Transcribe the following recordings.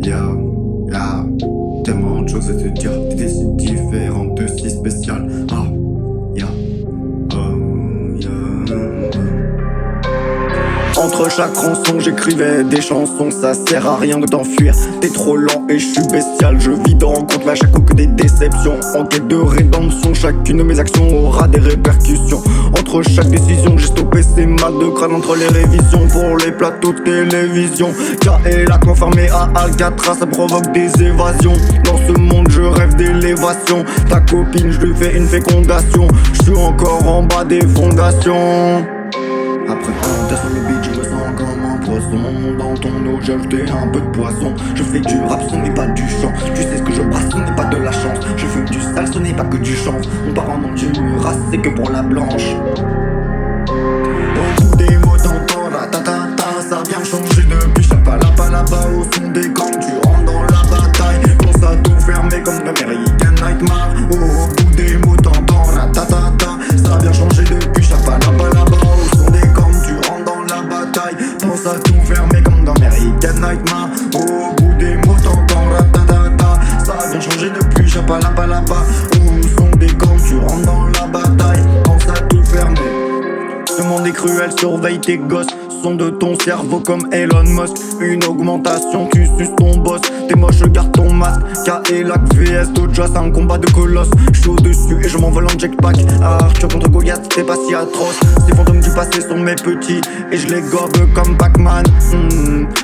Yo, tellement de choses à te dire, des si différentes, si spéciales. Entre chaque rançon j'écrivais des chansons, ça sert à rien de t'enfuir. T'es trop lent et je suis bestial, je vis de rencontres, mais à chaque coup que des déceptions. En quête de rédemption, chacune de mes actions aura des répercussions. Entre chaque décision j'ai stoppé ces mal de crâne entre les révisions. Pour les plateaux de télévision, K et la enfermé à Alcatraz, ça provoque des évasions. Dans ce monde je rêve d'élévation, ta copine je lui fais une fécondation. Je suis encore en bas des fondations. Après quand t'es sur le beat, je me sens comme un poisson. Dans ton eau, j'ai ajouté un peu de poisson. Je fais du rap, ce n'est pas du chant. Tu sais ce que je brasse, ce n'est pas de la chance. Je fume du sale, ce n'est pas que du chance. On part en endurance, c'est que pour la blanche. Au bout des mots, t'entends ratatata. Ça vient changer depuis chapalapalapa. Au son des camps, tu rentres dans la bataille. Pense à tout fermer comme d'American Nightmare. Au bout des mots, t'entends ratatata. Ça vient changer depuis chapalapalapa. Pense à tout fermer comme dans American Nightmare. Au bout des mots t'entends ratatata. Ça vient changer depuis chapalapalapa. Où sont des camps, tu rentres dans la bataille. Pense à tout fermer. Ce monde est cruel, surveille tes gosses. Son de ton cerveau comme Elon Musk. Une augmentation, tu suces ton boss. T'es moche, garde ton masque. K et Lac VS Doja, c'est un combat de colosse. J'suis au-dessus et je m'envole en jetpack. Arthur contre Goliath, t'es pas si atroce. Ces fantômes du passé sont mes petits et je les gobe comme Pac-Man.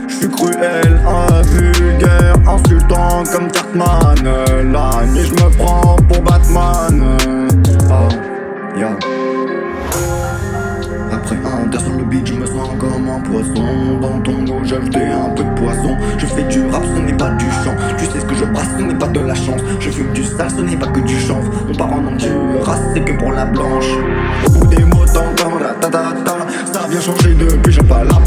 J'suis cruel, vulgaire, insultant comme Cartman. La nuit j'me prends pour Batman. Après un terre sur le beat, je me sens comme un poisson. Dans ton eau, j'ai ajouté un peu de poisson. Je fais du rap, ce n'est pas du chant. Tu sais ce que je brasse, ce n'est pas de la chance. Je fume du sale, ce n'est pas que du chanvre. On part en endurance, c'est que pour la blanche. Au bout des mots, t'entends ratatata. Ça vient changer depuis, j'ai pas la